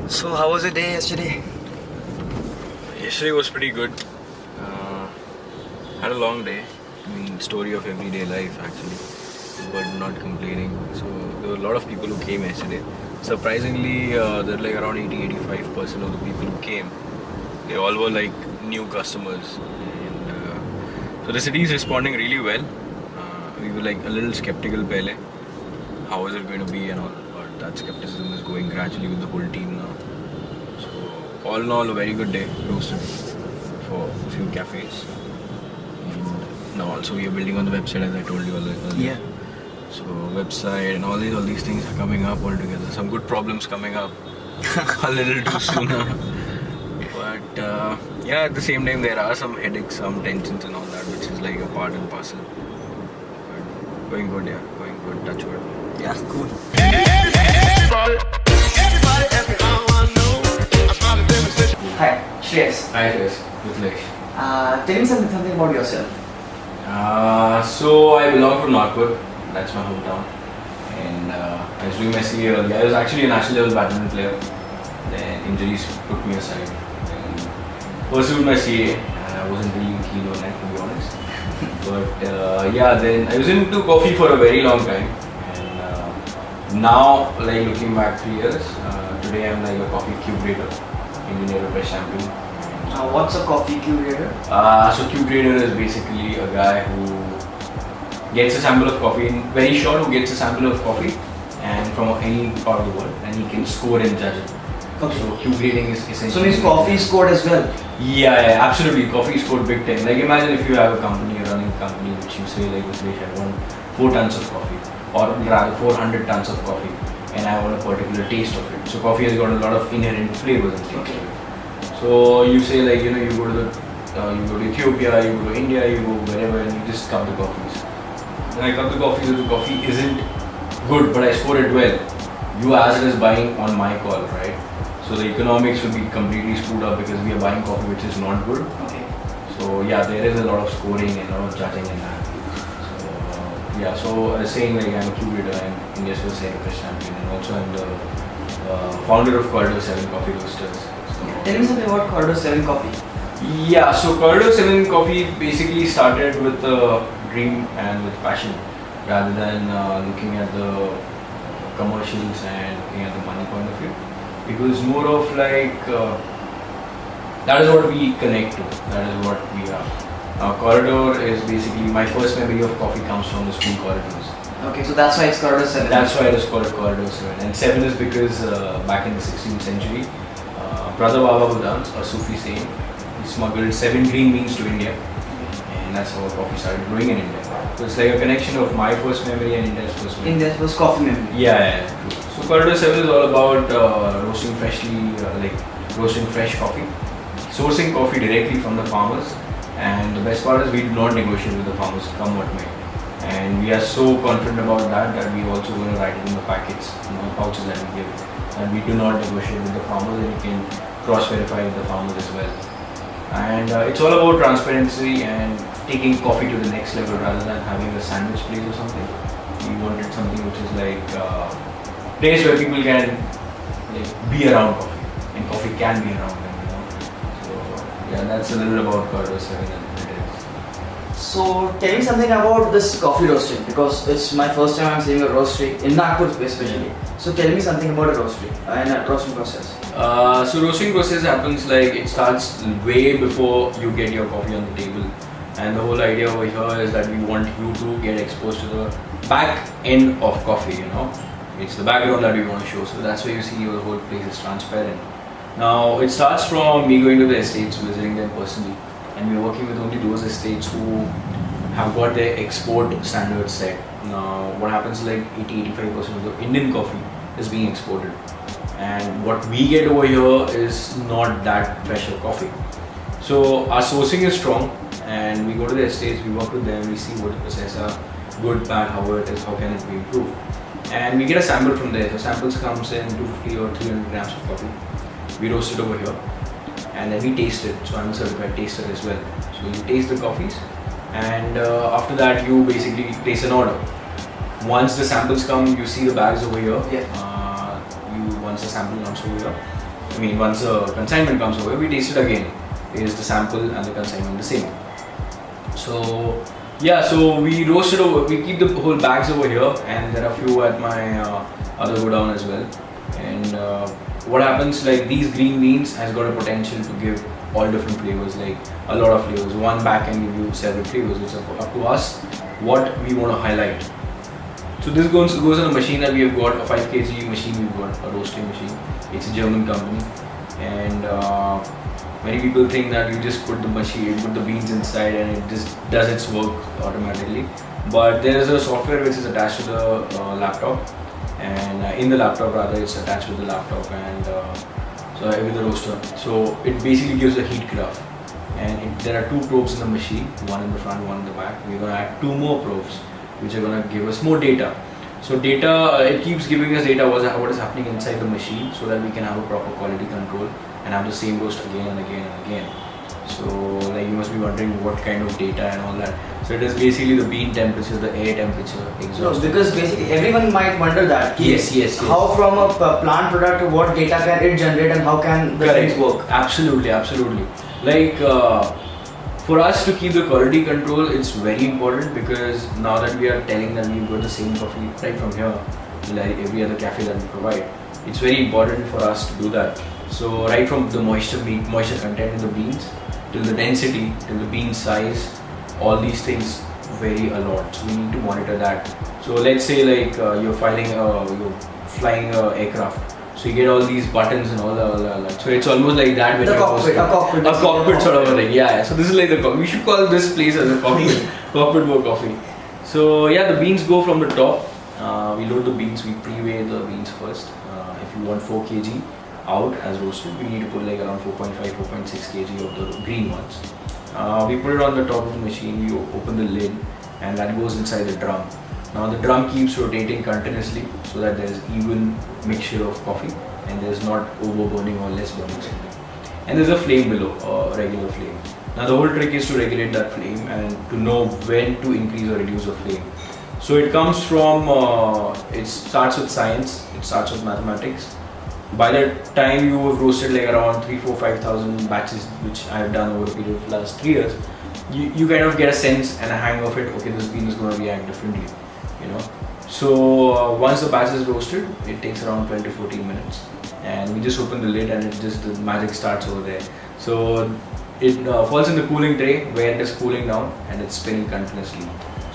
So how was your day yesterday? Yesterday was pretty good. Had a long day. I mean, story of everyday life actually, but not complaining. So there were a lot of people who came yesterday. Surprisingly, there were like around 80-85% of the people who came. They all were like new customers, and so the city is responding really well. We were like a little skeptical pehle. How is it going to be and all? But that skepticism is going gradually with the whole team now. So all in all, a very good day roasted for a few cafes. And now also we are building on the website as I told you earlier. Yeah. So website and all these things are coming up all together. Some good problems coming up a little too sooner. But yeah, at the same time there are some headaches, some tensions and all that, which is like a part and parcel. But going good, yeah, going good. Touch wood. Yeah, cool. Hi, Shreyas. Hi, yes, Mitlesh. Tell me something about yourself. So I belong from Nagpur. That's my hometown. And I was doing my CA earlier. I was actually a national level badminton player. Then injuries put me aside. And pursued my CA. And I wasn't really keen on it, to be honest. But yeah, then I was into coffee for a very long time. And now, like looking back 3 years, today I'm like a coffee curator, engineer fresh champion. What's a coffee curator? So curator is basically a guy who gets a sample of coffee, very short, who gets a sample of coffee and from any part of the world, and he can score and judge it. Okay. So Q grading is essentially. So means coffee is scored as well? Yeah, absolutely. Coffee is scored big time. Like imagine if you have a company, a running company, which you say like, I want 4 tons of coffee, or rather 400 tons of coffee, and I want a particular taste of it. So coffee has got a lot of inherent flavors and things. Okay. So you say like, you go to you go to Ethiopia, you go to India, you go wherever, and you just cup the coffees. When I cup the coffee, if the coffee isn't good, but I score it well, you as it is buying on my call, right? So the economics will be completely screwed up because we are buying coffee which is not good. Okay. So yeah, there is a lot of scoring and a lot of judging in that. So yeah, so I was saying like I'm a curator and India's first fresh champion, and also I'm the founder of Corridor 7 Coffee Roasters. So, Tell me something about Corridor 7 coffee. yeah, so Corridor 7 Coffee basically started with a dream and with passion rather than looking at the commercials and looking at the money point of view. It was more of like, that is what we connect to, that is what we are. Corridor is basically, my first memory of coffee comes from the school corridors. Okay, so that's why it's Corridor 7. That's why it is called Corridor 7. And 7 is because back in the 16th century, Brother Baba Budans, a Sufi saint, he smuggled 7 green beans to India, and that's how coffee started growing in India. So it's like a connection of my first memory and India's first memory. India's first coffee memory. Yeah, true. So Corridor 7 is all about roasting roasting fresh coffee, sourcing coffee directly from the farmers, and the best part is we do not negotiate with the farmers, come what may. And we are so confident about that we also going to write it in the packets, in the pouches that we give, and we do not negotiate with the farmers, and you can cross-verify with the farmers as well. And it's all about transparency and taking coffee to the next level rather than having a sandwich place or something. We wanted something which is like place where people can like be around coffee, and coffee can be around them. So yeah, that's a little about Corridor 7 and what it is. So tell me something about this coffee roasting, because it's my first time I'm seeing a roastery in Nagpur especially. So tell me something about a roastery and a roasting process. So roasting process happens like, it starts way before you get your coffee on the table, and the whole idea over here is that we want you to get exposed to the back end of coffee, it's the background that we want to show. So that's why you see your whole place is transparent. Now it starts from me going to the estates, visiting them personally, and we're working with only those estates who have got their export standards set. Now what happens like 80-85% of the Indian coffee is being exported, and what we get over here is not that fresh of coffee. So our sourcing is strong, and we go to the estates, we work with them, we see what the process are, good, bad, how it is, how can it be improved. And we get a sample from there. The samples comes in 250 or 300 grams of coffee. We roast it over here, and then we taste it. So I'm a certified taster as well. So you taste the coffees, and after that you basically place an order. Once the samples come, you see the bags over here. Yeah. Once the sample comes over here, I mean, once the consignment comes over, we taste it again. Is the sample and the consignment the same? So yeah, so we roast it over. We keep the whole bags over here, and there are few at my other godown as well. And what happens, like these green beans has got a potential to give all different flavors, like a lot of flavors. One bag can give you several flavors. It's up to us what we want to highlight. So this goes on a machine that we have got, a 5 kg machine we've got, a roasting machine. It's a German company, and many people think that you just put the beans inside and it just does its work automatically. But there is a software which is attached to the laptop, and in the laptop rather, it's attached with the laptop and so with the roaster. So it basically gives a heat graph, and there are 2 probes in the machine, one in the front, one in the back. We're going to add 2 more probes, which are going to give us more data. So data, it keeps giving us data what is happening inside the machine, so that we can have a proper quality control and have the same roast again and again and again. So like you must be wondering what kind of data and all that. So it is basically the bean temperature, the air temperature, exhaust. No, because basically everyone might wonder that. Yes. How from a plant product, what data can it generate and how can the things work? Absolutely. Like for us to keep the quality control, it's very important, because now that we are telling that we've got the same coffee right from here, like every other cafe that we provide, it's very important for us to do that. So right from the moisture content in the beans, till the density, till the bean size, all these things vary a lot. So we need to monitor that. So let's say like you're flying a aircraft. So you get all these buttons and all that. So it's almost like that when a cockpit sort of a thing. Yeah. So this is like the cockpit. We should call this place as a cockpit. Cockpit for coffee. So yeah, the beans go from the top. We load the beans. We pre-weigh the beans first. If you want 4 kg out as roasted, we need to put like around 4.5, 4.6 kg of the green ones. We put it on the top of the machine. We open the lid, and that goes inside the drum. Now the drum keeps rotating continuously, so that there is even mixture of coffee and there is not over burning or less burning something. And there's a flame below, a regular flame. Now the whole trick is to regulate that flame and to know when to increase or reduce the flame. So it comes from, it starts with science, it starts with mathematics. By the time you have roasted like around 3, 4, 5,000 batches, which I have done over a period of the last 3 years, you kind of get a sense and a hang of it. Okay, this bean is going to react differently, you know. So once the batch is roasted, it takes around 12 to 14 minutes, and we just open the lid and the magic starts over there. So it falls in the cooling tray where it is cooling down and it's spinning continuously.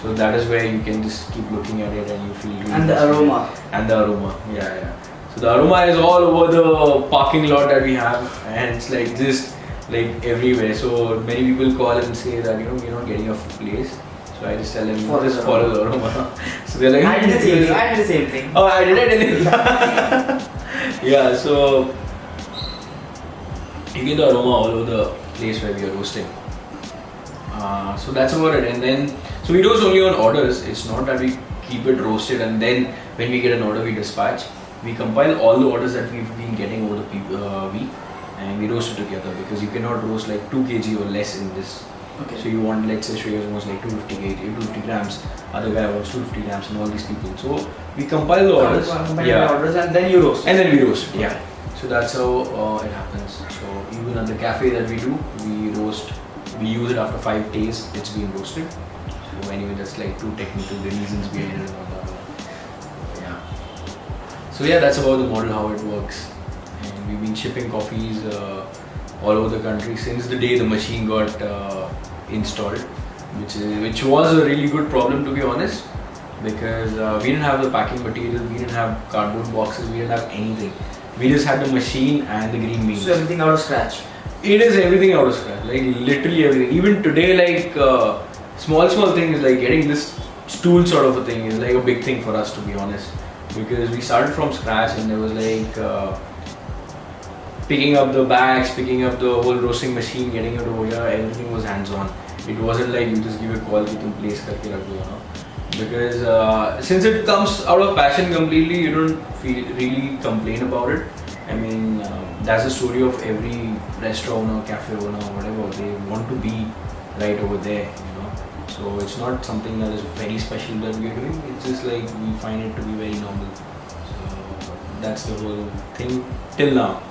So that is where you can just keep looking at it and you feel really and the aroma. And the aroma, yeah. So the aroma is all over the parking lot that we have, and it's like just like everywhere. So many people call and say that you're not getting a place. So I just tell them just follow the aroma. So they're like, I did the same thing. Oh, I did it. Yeah, so you get the aroma all over the place where we are roasting. So that's about it. And then, so we roast only on orders. It's not that we keep it roasted and then when we get an order we dispatch. We compile all the orders that we've been getting over the week and we roast it together, because you cannot roast like 2 kg or less in this. Okay. So you want, let's say Shreyas wants like 250 grams, other guy wants 250 grams, and all these people. So we compile the orders. Orders and then you roast. And then we roast it, yeah. So that's how it happens. So even at the cafe that we do, we roast, we use it after 5 days, it's been roasted. So anyway, that's like too technical, the reasons behind it and all that. Yeah. So yeah, that's about the model, how it works. And we've been shipping coffees all over the country since the day the machine got installed, which was a really good problem, to be honest, because we didn't have the packing material, we didn't have cardboard boxes, we didn't have anything. We just had the machine and the green beans. So everything out of scratch. It is everything out of scratch, like literally everything. Even today, like small things like getting this stool sort of a thing is like a big thing for us, to be honest, because we started from scratch and there was like picking up the bags, picking up the whole roasting machine, getting it over here, everything was hands-on. It wasn't like you just give a call, you can place karke rakh do, you know. Because since it comes out of passion completely, you don't really complain about it. I mean, that's the story of every restaurant owner, cafe owner, whatever. They want to be right over there, you know. So it's not something that is very special that we are doing. It's just like we find it to be very normal. So that's the whole thing till now.